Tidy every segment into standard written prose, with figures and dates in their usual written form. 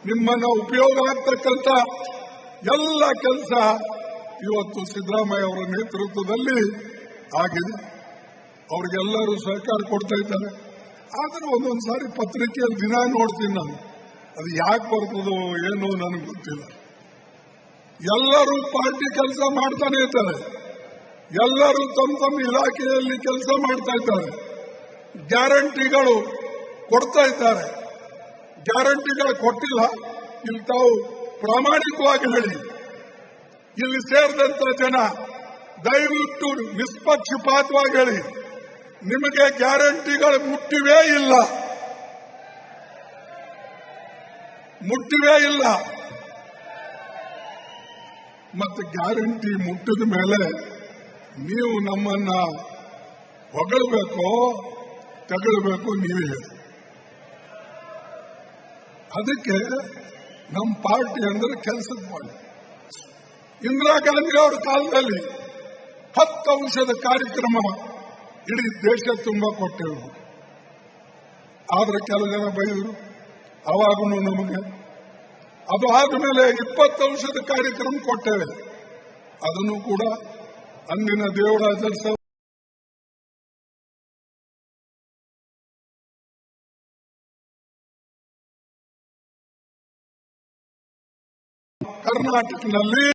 ನಿಮ್ಮನ್ನ ಉಪಯೋಗ ಆಗ್ತಕ್ಕಂಥ ಎಲ್ಲ ಕೆಲಸ ಇವತ್ತು ಸಿದ್ದರಾಮಯ್ಯ ಅವರ ನೇತೃತ್ವದಲ್ಲಿ ಆಗಿದೆ. ಅವ್ರಿಗೆಲ್ಲರೂ ಸಹಕಾರ ಕೊಡ್ತಾ ಇದ್ದಾರೆ. ಆದ್ರೆ ಒಂದೊಂದು ಸಾರಿ ಪತ್ರಿಕೆಯಲ್ಲಿ ದಿನ ನೋಡ್ತೀನಿ ನಾನು, ಅದು ಯಾಕೆ ಬರ್ತದೋ ಏನೋ ನನಗೆ ಗೊತ್ತಿಲ್ಲ. ಎಲ್ಲರೂ ಪಾರ್ಟಿ ಕೆಲಸ ಮಾಡ್ತಾನೆ ಇರ್ತಾರೆ, ಎಲ್ಲರೂ ತಮ್ಮ ತಮ್ಮ ಇಲಾಖೆಯಲ್ಲಿ ಕೆಲಸ ಮಾಡ್ತಾ ಇದ್ದಾರೆ, ಗ್ಯಾರಂಟಿಗಳು ಕೊಡ್ತಾ ಇದ್ದಾರೆ. ಗ್ಯಾರಂಟಿಗಳು ಕೊಟ್ಟಿಲ್ಲ, ಇಲ್ಲಿ ತಾವು ಪ್ರಾಮಾಣಿಕವಾಗಿ ಹೇಳಿ. ಇಲ್ಲಿ ಸೇರಿದಂತ ಜನ ದಯವಿಟ್ಟು ನಿಷ್ಪಕ್ಷಪಾತವಾಗಿ ಹೇಳಿ, ನಿಮಗೆ ಗ್ಯಾರಂಟಿಗಳು ಮುಟ್ಟಿವೇ ಇಲ್ಲ. ಮತ್ತೆ ಗ್ಯಾರಂಟಿ ಮುಟ್ಟಿದ ಮೇಲೆ ನೀವು ನಮ್ಮನ್ನ ಹೊಗಳಬೇಕೋ ತಗೊಳ್ಬೇಕು ನೀವೇ ಹೇಳಿ. ಅದಕ್ಕೆ ನಮ್ಮ ಪಾರ್ಟಿ ಅಂದ್ರೆ ಕೆಲಸದ ಮಾಡಿ. ಇಂದಿರಾ ಗಾಂಧಿ ಅವರ ಕಾಲದಲ್ಲಿ 10 ಔಷಧ ಕಾರ್ಯಕ್ರಮ ಇಡೀ ದೇಶ ತುಂಬ ಕೊಟ್ಟೆವು. ಆದ್ರೆ ಕೆಲವು ಜನ ಬೈದರು ಅವಾಗೂ ನಮಗೆ. ಅದು ಆದ್ಮೇಲೆ 20 ಔಷಧ ಕಾರ್ಯಕ್ರಮ ಕೊಟ್ಟೇವೆ. ಅದನ್ನು ಕೂಡ ಅಂದಿನ ದೇವರಾಜ ಕರ್ನಾಟಕದಲ್ಲಿ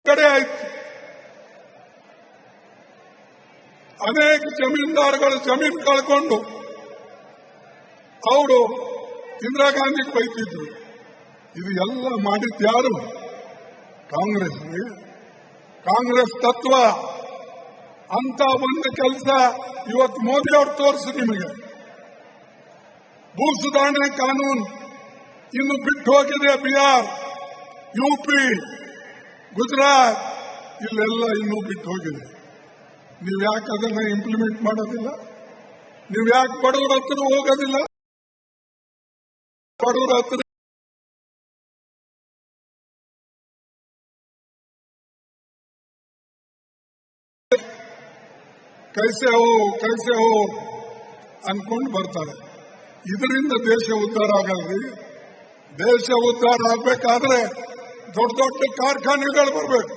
ಕಡೆ ಆಯ್ತು. ಅನೇಕ ಜಮೀನ್ದಾರಗಳು ಜಮೀನು ಕಳ್ಕೊಂಡು ಅವರು ಇಂದಿರಾ ಗಾಂಧಿಗೆ ಬೈತಿದ್ರು. ಇದು ಎಲ್ಲ ಮಾಡಿದ್ಯಾರು? ಕಾಂಗ್ರೆಸ್ ತತ್ವ ಅಂತ ಒಂದು ಕೆಲಸ ಇವತ್ತು ಮೋದಿ ಅವರು ತೋರಿಸಿ ನಿಮಗೆ. ಭೂ ಸುಧಾರಣೆ ಕಾನೂನು ಇನ್ನು ಬಿಟ್ಟು ಹೋಗಿದೆ. ಬಿಹಾರ್, ಯುಪಿ, ಗುಜರಾತ್ ಇಲ್ಲೆಲ್ಲ ಇನ್ನೂ ಬಿಟ್ಟು ಹೋಗಿದೆ. ನೀವು ಯಾಕೆ ಅದನ್ನ ಇಂಪ್ಲಿಮೆಂಟ್ ಮಾಡೋದಿಲ್ಲ? ನೀವು ಯಾಕೆ ಬಡವರ ಹತ್ರ ಹೋಗೋದಿಲ್ಲ? ಬಡವರ ಹತ್ರ ಕೈಸೆ ಹೋ ಅನ್ಕೊಂಡು ಬರ್ತಾರೆ. ಇದರಿಂದ ದೇಶ ಉದ್ಧಾರ ಆಗಲ್ರಿ. ದೇಶ ಉದ್ಧಾರ ಆಗ್ಬೇಕಾದ್ರೆ ದೊಡ್ಡ ದೊಡ್ಡ ಕಾರ್ಖಾನೆಗಳು ಬರಬೇಕು,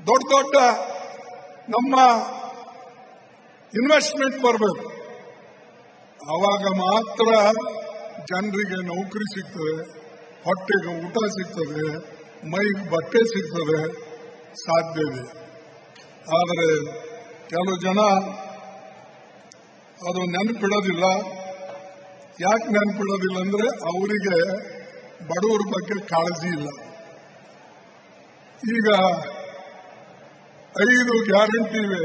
ದೊಡ್ಡ ದೊಡ್ಡ ನಮ್ಮ ಇನ್ವೆಸ್ಟ್ಮೆಂಟ್ ಬರಬೇಕು. ಆವಾಗ ಮಾತ್ರ ಜನರಿಗೆ ನೌಕರಿ ಸಿಗ್ತದೆ, ಹೊಟ್ಟೆಗೆ ಊಟ ಸಿಗ್ತದೆ, ಮೈಗೆ ಬಟ್ಟೆ ಸಿಗ್ತದೆ, ಸಾಧ್ಯ ಇದೆ. ಆದರೆ ಕೆಲವು ಜನ ಅದು ನೆನಪಿಡೋದಿಲ್ಲ. ಯಾಕೆ ನೆನಪಿಡೋದಿಲ್ಲ ಅಂದ್ರೆ ಅವರಿಗೆ ಬಡವರ ಬಗ್ಗೆ ಕಾಳಜಿ ಇಲ್ಲ. ಈಗ 5 ಗ್ಯಾರಂಟಿ ಇವೆ.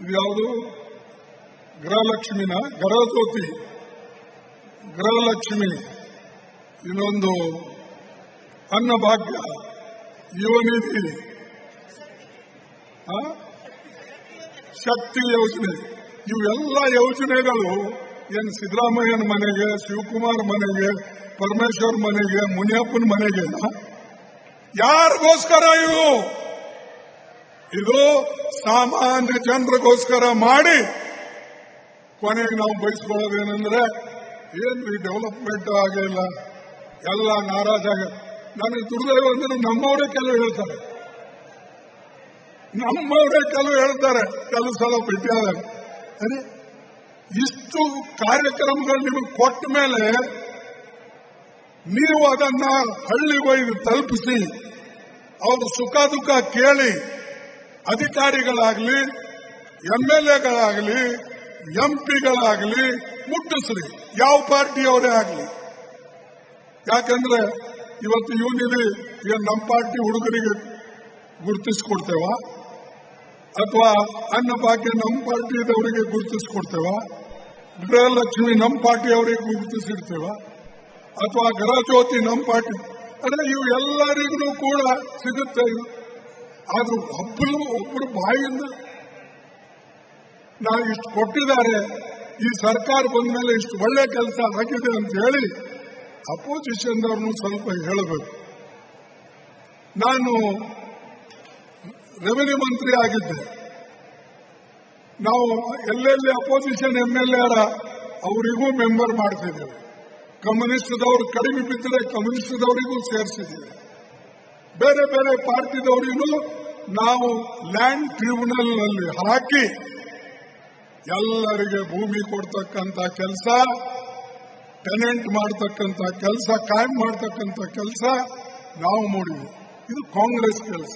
ಇದ್ಯಾವುದು? ಗೃಹಲಕ್ಷ್ಮಿನ, ಗೃಹಜ್ಯೋತಿ, ಗೃಹಲಕ್ಷ್ಮಿ, ಇನ್ನೊಂದು ಅನ್ನಭಾಗ್ಯ, ಯುವನಿಧಿ, ಶಕ್ತಿ ಯೋಜನೆ. ಇವೆಲ್ಲ ಯೋಜನೆಗಳು ಏನು ಸಿದ್ದರಾಮಯ್ಯನ ಮನೆಗೆ, ಶಿವಕುಮಾರ್ ಮನೆಗೆ, ಪರಮೇಶ್ವರ್ ಮನೆಗೆ, ಮುನಿಯಪ್ಪನ ಮನೆಗೆ ಯಾರಿಗೋಸ್ಕರ? ಇದು ಸಾಮಾನ್ಯ ಜನರಿಗೋಸ್ಕರ ಮಾಡಿ ಕೊನೆಗೆ ನಾವು ಬಯಸ್ಕೊಳ್ಳೋದೇನೆಂದ್ರೆ ಏನು ಡೆವಲಪ್ಮೆಂಟ್ ಆಗಿಲ್ಲ, ಎಲ್ಲ ನಾರಾಜಾಗ. ನನಗೆ ದುರ್ದೈವ ಅಂದ್ರೆ ನಮ್ಮವರೇ ಕೆಲವು ಹೇಳ್ತಾರೆ, ಕೆಲವು ಸಲ ಭೇಟಿಯಾದಾಗ ಅದೇ ಇಷ್ಟು ಕಾರ್ಯಕ್ರಮಗಳು ನಿಮಗೆ ಕೊಟ್ಟ ಮೇಲೆ ನೀವು ಅದನ್ನ ಹಳ್ಳಿಗೆ ಒಯ್ದು ತಲುಪಿಸಿ ಅವ್ರ ಸುಖ ದುಃಖ ಕೇಳಿ ಅಧಿಕಾರಿಗಳಾಗಲಿ, ಎಂಎಲ್ಎಗಳಾಗಲಿ, ಎಂಪಿಗಳಾಗಲಿ ಮುಟ್ಟಿಸ್ರಿ, ಯಾವ ಪಾರ್ಟಿಯವರೇ ಆಗಲಿ. ಯಾಕಂದ್ರೆ ಇವತ್ತು ಇವನಿದೆ ನಮ್ಮ ಪಾರ್ಟಿ ಹುಡುಗರಿಗೆ ಗುರುತಿಸ್ಕೊಡ್ತೇವ ಅಥವಾ ಅನ್ನಭಾಗ್ಯ ನಮ್ಮ ಪಾರ್ಟಿದವರಿಗೆ ಗುರುತಿಸ್ಕೊಡ್ತೇವ, ಗೃಹಲಕ್ಷ್ಮಿ ನಮ್ಮ ಪಾರ್ಟಿಯವರಿಗೆ ಗುರುತಿಸಿರ್ತೇವ, ಅಥವಾ ಗೃಹಜ್ಯೋತಿ ನಮ್ಮ ಪಾರ್ಟಿ ಅಂದ್ರೆ ಇವು ಎಲ್ಲರಿಗೂ ಕೂಡ ಸಿಗುತ್ತೆ. ಆದ್ರೂ ಒಬ್ಬರು ಬಾಯಿಂದ ನಾವು ಇಷ್ಟು ಕೊಟ್ಟಿದ್ದಾರೆ, ಈ ಸರ್ಕಾರ ಬಂದ ಮೇಲೆ ಇಷ್ಟು ಒಳ್ಳೆ ಕೆಲಸ ಆಗಿದೆ ಅಂತ ಹೇಳಿ ಅಪೋಸಿಷನ್ದವ್ರನ್ನು ಸ್ವಲ್ಪ ಹೇಳಬೇಕು. ನಾನು ರೆವಿನ್ಯೂ ಮಂತ್ರಿ ಆಗಿದ್ದೆ. ನಾವು ಎಲ್ಲೆಲ್ಲಿ ಅಪೋಸಿಷನ್ MLA ಅವರಿಗೂ ಮೆಂಬರ್ ಮಾಡ್ತಿದ್ದೇವೆ. ಕಮ್ಯುನಿಸ್ಟ್ದವರು ಕಡಿಮೆ ಬಿದ್ದರೆ ಕಮ್ಯುನಿಸ್ಟ್ದವರಿಗೂ ಸೇರಿಸಿದ್ದೀವಿ. ಬೇರೆ ಬೇರೆ ಪಾರ್ಟಿದವರಿಗೂ ನಾವು ಲ್ಯಾಂಡ್ ಟ್ರಿಬ್ಯುನಲ್ ನಲ್ಲಿ ಹಾಕಿ ಎಲ್ಲರಿಗೆ ಭೂಮಿ ಕೊಡ್ತಕ್ಕಂತ ಕೆಲಸ, ಟೆನೆಂಟ್ ಮಾಡತಕ್ಕಂತ ಕೆಲಸ, ಕಾಯಂ ಮಾಡತಕ್ಕಂತ ಕೆಲಸ ನಾವು ಮಾಡಿದ್ವಿ. ಇದು ಕಾಂಗ್ರೆಸ್ ಕೆಲಸ.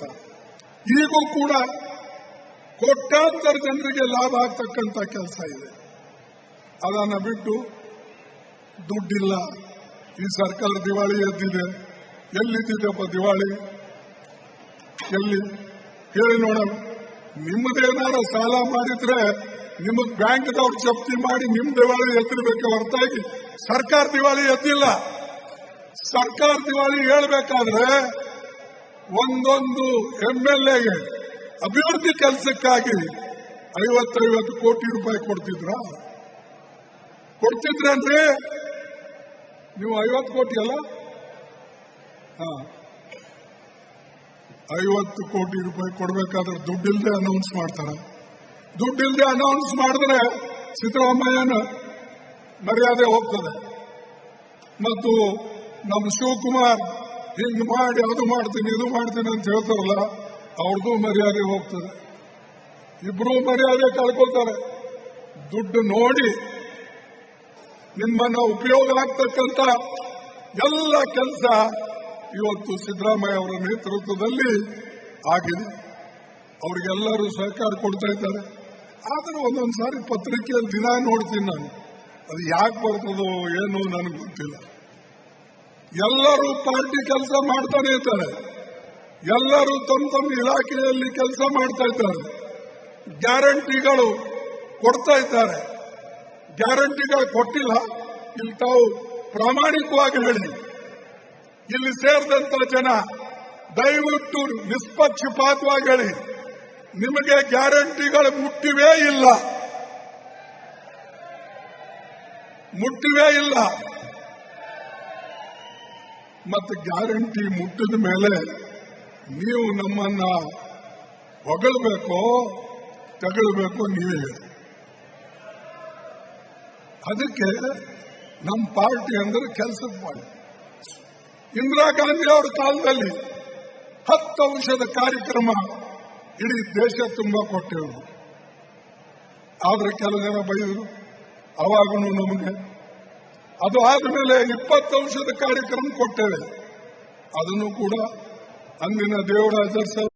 ಈಗೂ ಕೂಡ ಕೋಟ್ಯಾಂತರ ಜನರಿಗೆ ಲಾಭ ಆಗ್ತಕ್ಕಂತ ಕೆಲಸ ಇದೆ. ಅದನ್ನ ಬಿಟ್ಟು ದುಡ್ಡಿಲ್ಲ, ಈ ಸರ್ಕಾರ ದಿವಾಳಿ ಎದ್ದಿದೆ. ಎಲ್ಲಿದ್ದಪ್ಪ ದಿವಾಳಿ? ಎಲ್ಲಿ ಹೇಳಿ ನೋಡೋಣ. ನಿಮ್ಮದೇನಾರ ಸಾಲ ಮಾಡಿದ್ರೆ ನಿಮಗ್ ಬ್ಯಾಂಕ್ದವ್ರು ಜಪ್ತಿ ಮಾಡಿ ನಿಮ್ ದಿವಾಳಿ ಎತ್ತಿರ್ಬೇಕು ಹೊರತಾಗಿ ಸರ್ಕಾರ ದಿವಾಳಿ ಎದ್ದಿಲ್ಲ. ಸರ್ಕಾರ ದಿವಾಳಿ ಹೇಳ್ಬೇಕಾದ್ರೆ ಒಂದೊಂದು MLAಗೆ ಅಭಿವೃದ್ಧಿ ಕೆಲಸಕ್ಕಾಗಿ 50 ಕೋಟಿ ರೂಪಾಯಿ ಕೊಡ್ತಿದ್ರನ್ರಿ? ನೀವು 50 ಕೋಟಿ ಅಲ್ಲ, 50 ಕೋಟಿ ರೂಪಾಯಿ ಕೊಡಬೇಕಾದ್ರೆ ದುಡ್ಡಿಲ್ಲದೆ ಅನೌನ್ಸ್ ಮಾಡ್ತಾರೆ. ದುಡ್ಡಿಲ್ಲದೆ ಅನೌನ್ಸ್ ಮಾಡಿದ್ರೆ ಸಿದ್ದರಾಮಯ್ಯನ ಮರ್ಯಾದೆ ಹೋಗ್ತದೆ. ಮತ್ತು ನಮ್ಮ ಶಿವಕುಮಾರ್ ಹಿಂಗ್ ಮಾಡಿ ಅದು ಮಾಡ್ತೀನಿ ಇದು ಮಾಡ್ತೀನಿ ಅಂತ ಹೇಳ್ತಾರಲ್ಲ, ಅವ್ರದ್ದು ಮರ್ಯಾದೆ ಹೋಗ್ತದೆ. ಇಬ್ರು ಮರ್ಯಾದೆ ಕಳ್ಕೊಳ್ತಾರೆ. ದುಡ್ಡು ನೋಡಿ ನಿಮ್ಮನ್ನ ಉಪಯೋಗ ಆಗ್ತಕ್ಕಂಥ ಎಲ್ಲ ಕೆಲಸ ಇವತ್ತು ಸಿದ್ದರಾಮಯ್ಯ ಅವರ ನೇತೃತ್ವದಲ್ಲಿ ಆಗಿದೆ. ಅವ್ರಿಗೆಲ್ಲರೂ ಸಹಕಾರ ಕೊಡ್ತಾ ಇದ್ದಾರೆ. ಆದ್ರೆ ಒಂದೊಂದು ಸಾರಿ ಪತ್ರಿಕೆಯಲ್ಲಿ ದಿನ ನೋಡ್ತೀನಿ ನಾನು, ಅದು ಯಾಕೆ ಬರ್ತದೋ ಏನೋ ನನಗೆ ಗೊತ್ತಿಲ್ಲ. ಎಲ್ಲರೂ ಪಾರ್ಟಿ ಕೆಲಸ ಮಾಡ್ತಾನೆ ಇದ್ದಾರೆ, ಎಲ್ಲರೂ ತಮ್ಮ ತಮ್ಮ ಇಲಾಖೆಯಲ್ಲಿ ಕೆಲಸ ಮಾಡ್ತಾ ಇದ್ದಾರೆ, ಗ್ಯಾರಂಟಿಗಳು ಕೊಡ್ತಾ ಇದ್ದಾರೆ. ಗ್ಯಾರಂಟಿಗಳು ಕೊಟ್ಟಿಲ್ಲ, ಇಲ್ಲಿ ತಾವು ಪ್ರಾಮಾಣಿಕವಾಗಿ ಹೇಳಿ. ಇಲ್ಲಿ ಸೇರಿದಂತ ಜನ ದಯವಿಟ್ಟು ನಿಷ್ಪಕ್ಷಪಾತವಾಗಿ ಹೇಳಿ, ನಿಮಗೆ ಗ್ಯಾರಂಟಿಗಳು ಮುಟ್ಟಿವೇ ಇಲ್ಲ. ಮತ್ತೆ ಗ್ಯಾರಂಟಿ ಮುಟ್ಟಿದ ಮೇಲೆ ನೀವು ನಮ್ಮನ್ನ ಹೊಗಳಬೇಕೋ ತಗೊಳ್ಬೇಕೋ ನೀವೇ ಹೇಳಿ. ಅದಕ್ಕೆ ನಮ್ಮ ಪಾರ್ಟಿ ಅಂದ್ರೆ ಕೆಲಸದ ಪಾರ್ಟಿ. ಇಂದಿರಾ ಗಾಂಧಿ ಅವರ ಕಾಲದಲ್ಲಿ 10 ಔಷಧ ಕಾರ್ಯಕ್ರಮ ಇಡೀ ದೇಶ ತುಂಬಾ ಕೊಟ್ಟೆವು. ಆದ್ರೆ ಕೆಲವು ಜನ ಬೈದರು ಅವಾಗೂ ನಮಗೆ. ಅದು ಆದ್ಮೇಲೆ 20 ಔಷಧ ಕಾರ್ಯಕ್ರಮ ಕೊಟ್ಟೇವೆ. ಅದನ್ನು ಕೂಡ ಅಂದಿನ ದೇವರಾಜ ಸರ್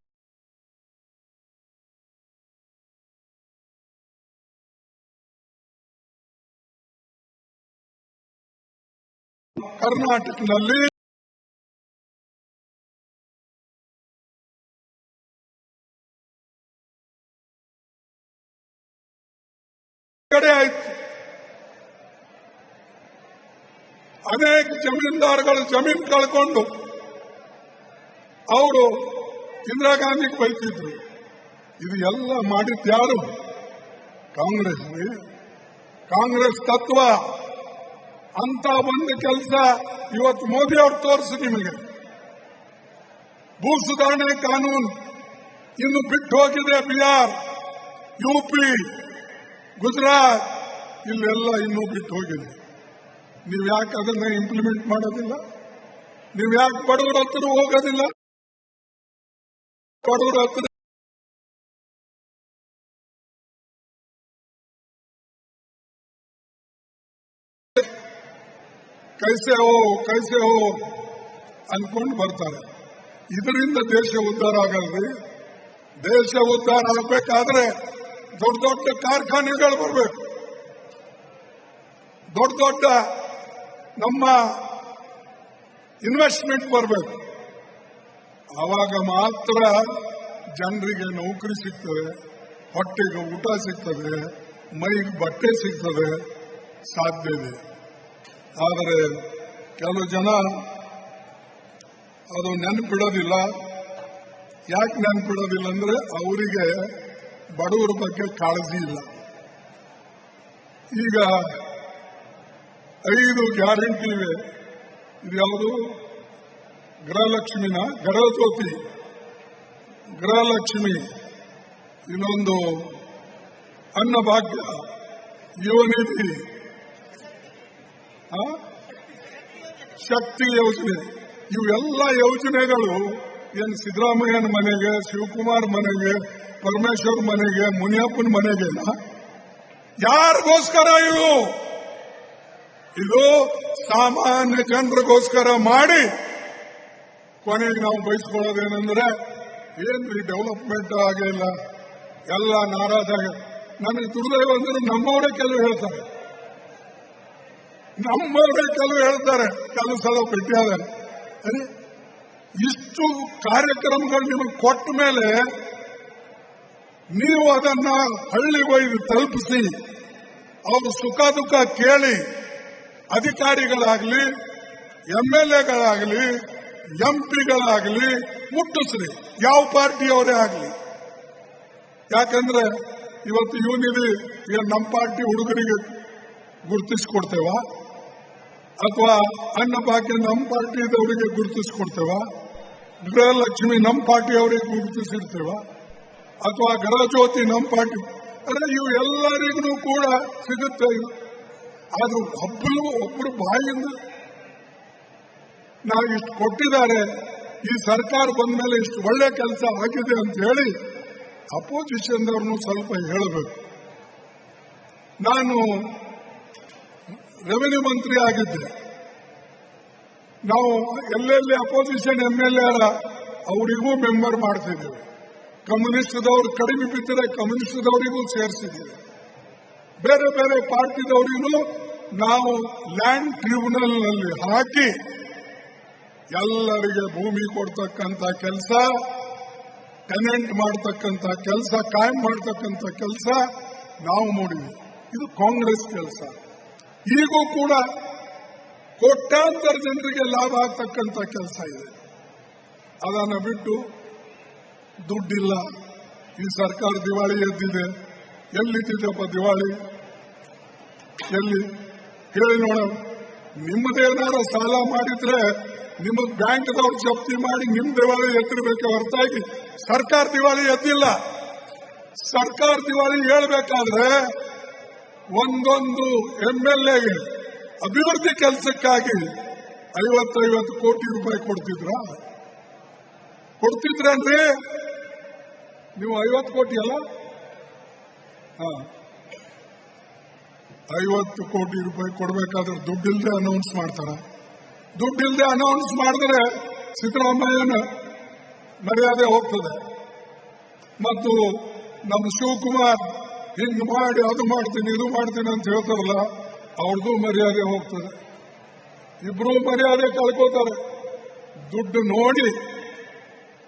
ಕರ್ನಾಟಕದಲ್ಲಿ ಕಡೆ ಆಯ್ತು. ಅನೇಕ ಜಮೀನ್ದಾರಗಳು ಜಮೀನು ಕಳ್ಕೊಂಡು ಅವರು ಇಂದಿರಾ ಗಾಂಧಿಗೆ ಬೈತಿದ್ರು. ಇದು ಎಲ್ಲ ಮಾಡಿದ್ಯಾರು? ಕಾಂಗ್ರೆಸ್ ತತ್ವ. ಅಂತ ಒಂದು ಕೆಲಸ ಇವತ್ತು ಮೋದಿ ಅವರು ತೋರಿಸಿ ನಿಮಗೆ. ಭೂ ಸುಧಾರಣೆ ಕಾನೂನು ಇನ್ನು ಬಿಟ್ಟು ಹೋಗಿದೆ. ಬಿಹಾರ್, UP, ಗುಜರಾತ್ ಇಲ್ಲೆಲ್ಲ ಇನ್ನೂ ಬಿಟ್ಟು ಹೋಗಿದೆ. ನೀವು ಯಾಕೆ ಅದನ್ನ ಇಂಪ್ಲಿಮೆಂಟ್ ಮಾಡೋದಿಲ್ಲ? ನೀವು ಯಾಕೆ ಬಡವರ ಹತ್ರ ಹೋಗೋದಿಲ್ಲ? ಬಡವರ ಹತ್ರ ಕೈಸೆ ಹೋ ಅನ್ಕೊಂಡು ಬರ್ತಾರೆ. ಇದರಿಂದ ದೇಶ ಉದ್ಧಾರ ಆಗಲ್ರಿ. ದೇಶ ಉದ್ಧಾರ ಆಗಬೇಕಾದ್ರೆ ದೊಡ್ಡ ದೊಡ್ಡ ಕಾರ್ಖಾನೆಗಳು ಬರಬೇಕು, ದೊಡ್ಡ ದೊಡ್ಡ ನಮ್ಮ ಇನ್ವೆಸ್ಟ್ಮೆಂಟ್ ಬರಬೇಕು. ಆವಾಗ ಮಾತ್ರ ಜನರಿಗೆ ನೌಕರಿ ಸಿಗ್ತದೆ, ಹೊಟ್ಟೆಗೆ ಊಟ ಸಿಗ್ತದೆ, ಮೈಗೆ ಬಟ್ಟೆ ಸಿಗ್ತದೆ, ಸಾಧ್ಯ ಇದೆ. ಆದರೆ ಕೆಲವು ಜನ ಅದು ನೆನಪಿಡೋದಿಲ್ಲ. ಯಾಕೆ ನೆನಪಿಡೋದಿಲ್ಲ ಅಂದ್ರೆ ಅವರಿಗೆ ಬಡವರ ಬಗ್ಗೆ ಕಾಳಜಿ ಇಲ್ಲ. ಈಗ 5 ಗ್ಯಾರಂಟಿ ಇವೆ. ಇದು ಯಾವುದು? ಗೃಹಲಕ್ಷ್ಮಿನ, ಗೃಹಜ್ಯೋತಿ ಗೃಹಲಕ್ಷ್ಮಿ, ಇನ್ನೊಂದು ಅನ್ನಭಾಗ್ಯ, ಯುವನಿಧಿ, ಶಕ್ತಿ ಯೋಜನೆ, ಇವೆಲ್ಲ ಯೋಜನೆಗಳು ಏನು ಸಿದ್ದರಾಮಯ್ಯನ ಮನೆಗೆ, ಶಿವಕುಮಾರ್ ಮನೆಗೆ, ಪರಮೇಶ್ವರ್ ಮನೆಗೆ, ಮುನಿಯಪ್ಪನ ಮನೆಗೆ ಯಾರಿಗೋಸ್ಕರ ಇದು ಸಾಮಾನ್ಯ ಜನರಿಗೋಸ್ಕರ ಮಾಡಿ ಕೊನೆಗೆ ನಾವು ಬಯಸ್ಕೊಳ್ಳೋದೇನೆಂದ್ರೆ ಏನ್ರಿ ಡೆವಲಪ್ಮೆಂಟ್ ಆಗಿಲ್ಲ, ಎಲ್ಲ ನಾರಾಜಾಗ. ನನಗೆ ದುರ್ದೈವ ಅಂದ್ರೆ ನಮ್ಮವರೇ ಕೆಲವು ಹೇಳ್ತಾರೆ, ಕೆಲವು ಸಲ ಭೇಟಿಯಾದರೆ ಅರೆ ಇಷ್ಟು ಕಾರ್ಯಕ್ರಮಗಳು ನಿಮಗೆ ಕೊಟ್ಟ ಮೇಲೆ ನೀವು ಅದನ್ನ ಹಳ್ಳಿ ಒಯ್ದು ತಲುಪಿಸಿ ಅವರು ಸುಖ ದುಃಖ ಕೇಳಿ ಅಧಿಕಾರಿಗಳಾಗಲಿ, ಎಂಎಲ್ಎಗಳಾಗಲಿ, ಎಂಪಿಗಳಾಗಲಿ ಮುಟ್ಟಿಸ್ರಿ, ಯಾವ ಪಾರ್ಟಿಯವರೇ ಆಗಲಿ. ಯಾಕಂದ್ರೆ ಇವತ್ತು ಯುವನಿಧಿ ನಮ್ಮ ಪಾರ್ಟಿ ಹುಡುಗರಿಗೆ ಗುರುತಿಸಿಕೊಡ್ತೇವ ಅಥವಾ ಅನ್ನಭಾಗ್ಯ ನಮ್ಮ ಪಾರ್ಟಿದವರಿಗೆ ಗುರುತಿಸಿಕೊಡ್ತೇವ, ಗೃಹಲಕ್ಷ್ಮಿ ನಮ್ಮ ಪಾರ್ಟಿಯವರಿಗೆ ಗುರುತಿಸಿರ್ತೇವ ಅಥವಾ ಗೃಹಜ್ಯೋತಿ ನಮ್ಮ ಪಾರ್ಟಿ, ಅಂದ್ರೆ ಇವು ಎಲ್ಲರಿಗೂ ಕೂಡ ಸಿಗುತ್ತೆ. ಆದ್ರೂ ಒಬ್ಬರು ಬಾಯಿಂದ ನಾವು ಇಷ್ಟು ಕೊಟ್ಟಿದ್ದಾರೆ, ಈ ಸರ್ಕಾರ ಬಂದ ಮೇಲೆ ಇಷ್ಟು ಒಳ್ಳೆ ಕೆಲಸ ಆಗಿದೆ ಅಂತ ಹೇಳಿ ಅಪೋಸಿಷನ್ದವ್ರನ್ನು ಸ್ವಲ್ಪ ಹೇಳಬೇಕು. ನಾನು ರೆವಿನ್ಯೂ ಮಂತ್ರಿ ಆಗಿದ್ದೆ. ನಾವು ಎಲ್ಲೆಲ್ಲಿ ಅಪೋಸಿಷನ್ ಎಂಎಲ್ಎ ಅವರಿಗೂ ಮೆಂಬರ್ ಮಾಡ್ತಿದ್ದೇವೆ. ಕಮ್ಯುನಿಸ್ಟ್ದವ್ರು ಕಡಿಮೆ ಬಿದ್ದರೆ ಕಮ್ಯುನಿಸ್ಟ್ದವರಿಗೂ ಸೇರಿಸಿದ್ದೀವಿ. ಬೇರೆ ಬೇರೆ ಪಾರ್ಟಿದವರಿಗೂ ನಾವು ಲ್ಯಾಂಡ್ ಟ್ರಿಬ್ಯುನಲ್ ನಲ್ಲಿ ಹಾಕಿ ಎಲ್ಲರಿಗೆ ಭೂಮಿ ಕೊಡ್ತಕ್ಕಂಥ ಕೆಲಸ, ಟೆನೆಂಟ್ ಮಾಡತಕ್ಕಂಥ ಕೆಲಸ, ಕಾಯಂ ಮಾಡತಕ್ಕಂಥ ಕೆಲಸ ನಾವು ಮಾಡಿದ್ವಿ. ಇದು ಕಾಂಗ್ರೆಸ್ ಕೆಲಸ. ಈಗೂ ಕೂಡ ಕೋಟ್ಯಾಂತರ ಜನರಿಗೆ ಲಾಭ ಆಗ್ತಕ್ಕಂಥ ಕೆಲಸ ಇದೆ. ಅದನ್ನು ಬಿಟ್ಟು ದುಡ್ಡಿಲ್ಲ, ಈ ಸರ್ಕಾರ ದಿವಾಳಿ ಎದ್ದಿದೆ. ಎಲ್ಲಿದ್ದಪ್ಪ ದಿವಾಳಿ? ಎಲ್ಲಿ ಹೇಳಿ ನೋಡೋಣ. ನಿಮ್ಮದೇನಾರ ಸಾಲ ಮಾಡಿದ್ರೆ ನಿಮಗೆ ಬ್ಯಾಂಕ್ದವ್ರು ಜಪ್ತಿ ಮಾಡಿ ನಿಮ್ ದಿವಾಳಿ ಎತ್ತಿರಬೇಕೆ ಹೊರತಾಗಿ ಸರ್ಕಾರ ದಿವಾಳಿ ಎದ್ದಿಲ್ಲ. ಸರ್ಕಾರ ದಿವಾಳಿ ಹೇಳ್ಬೇಕಾದ್ರೆ ಒಂದೊಂದು ಎಂಎಲ್ಎಗೆ ಅಭಿವೃದ್ಧಿ ಕೆಲಸಕ್ಕಾಗಿ 50 ಕೋಟಿ ರೂಪಾಯಿ ಕೊಡ್ತಿದ್ರನ್ರಿ? ನೀವು 50 ಕೋಟಿ ಅಲ್ಲ, 50 ಕೋಟಿ ರೂಪಾಯಿ ಕೊಡಬೇಕಾದ್ರೆ ದುಡ್ಡಿಲ್ಲದೆ ಅನೌನ್ಸ್ ಮಾಡ್ತಾರ. ದುಡ್ಡಿಲ್ಲದೆ ಅನೌನ್ಸ್ ಮಾಡಿದ್ರೆ ಸಿದ್ದರಾಮಯ್ಯನ ಮರ್ಯಾದೆ ಹೋಗ್ತದೆ. ಮತ್ತು ನಮ್ಮ ಶಿವಕುಮಾರ್ ಹಿಂಗ್ ಮಾಡಿ ಅದು ಮಾಡ್ತೀನಿ ಇದು ಮಾಡ್ತೀನಿ ಅಂತ ಹೇಳ್ತಾರಲ್ಲ, ಅವ್ರದ್ದು ಮರ್ಯಾದೆ ಹೋಗ್ತದೆ. ಇಬ್ರು ಮರ್ಯಾದೆ ಕಳ್ಕೋತಾರೆ. ದುಡ್ಡು ನೋಡಿ